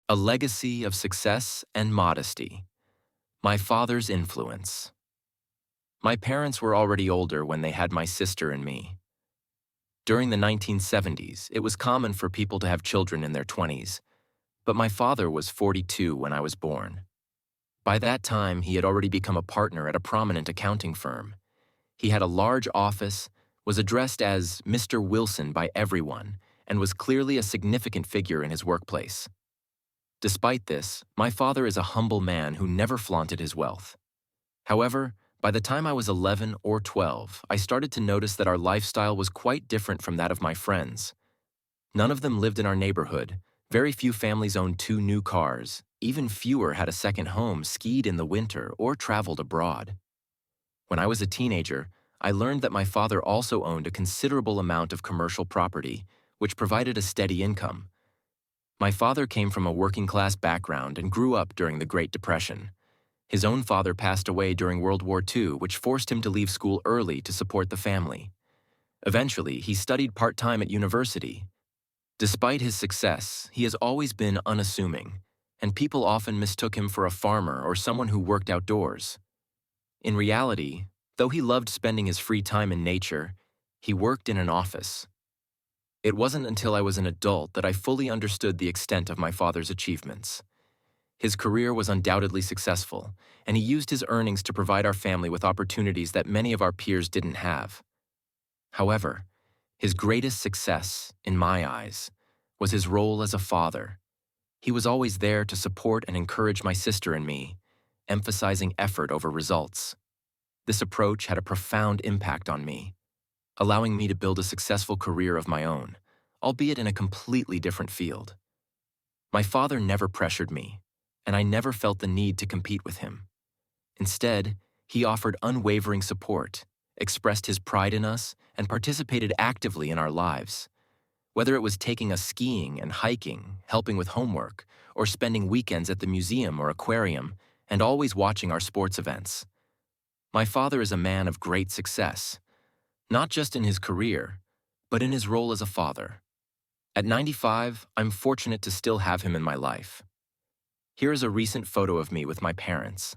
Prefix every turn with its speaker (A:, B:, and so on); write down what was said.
A: A legacy of success and modesty. My father's influence. My parents were already older when they had my sister and me. During the 1970s, it was common for people to have children in their 20s, but my father was 42 when I was born. By that time, he had already become a partner at a prominent accounting firm. He had a large office, was addressed as Mr. Wilson by everyone, and was clearly a significant figure in his workplace. Despite this, my father is a humble man who never flaunted his wealth. However, by the time I was 11 or 12, I started to notice that our lifestyle was quite different from that of my friends. None of them lived in our neighborhood. Very few families owned 2 new cars. Even fewer had a second home, skied in the winter, or traveled abroad. When I was a teenager, I learned that my father also owned a considerable amount of commercial property, which provided a steady income. My father came from a working-class background and grew up during the Great Depression. His own father passed away during World War II, which forced him to leave school early to support the family. Eventually, he studied part-time at university. Despite his success, he has always been unassuming, and people often mistook him for a farmer or someone who worked outdoors. In reality, though he loved spending his free time in nature, he worked in an office. It wasn't until I was an adult that I fully understood the extent of my father's achievements. His career was undoubtedly successful, and he used his earnings to provide our family with opportunities that many of our peers didn't have. However, his greatest success, in my eyes, was his role as a father. He was always there to support and encourage my sister and me, emphasizing effort over results. This approach had a profound impact on me, allowing me to build a successful career of my own, albeit in a completely different field. My father never pressured me, and I never felt the need to compete with him. Instead, he offered unwavering support, expressed his pride in us, and participated actively in our lives. Whether it was taking us skiing and hiking, helping with homework, or spending weekends at the museum or aquarium, and always watching our sports events. My father is a man of great success, not just in his career, but in his role as a father. At 95, I'm fortunate to still have him in my life. Here is a recent photo of me with my parents.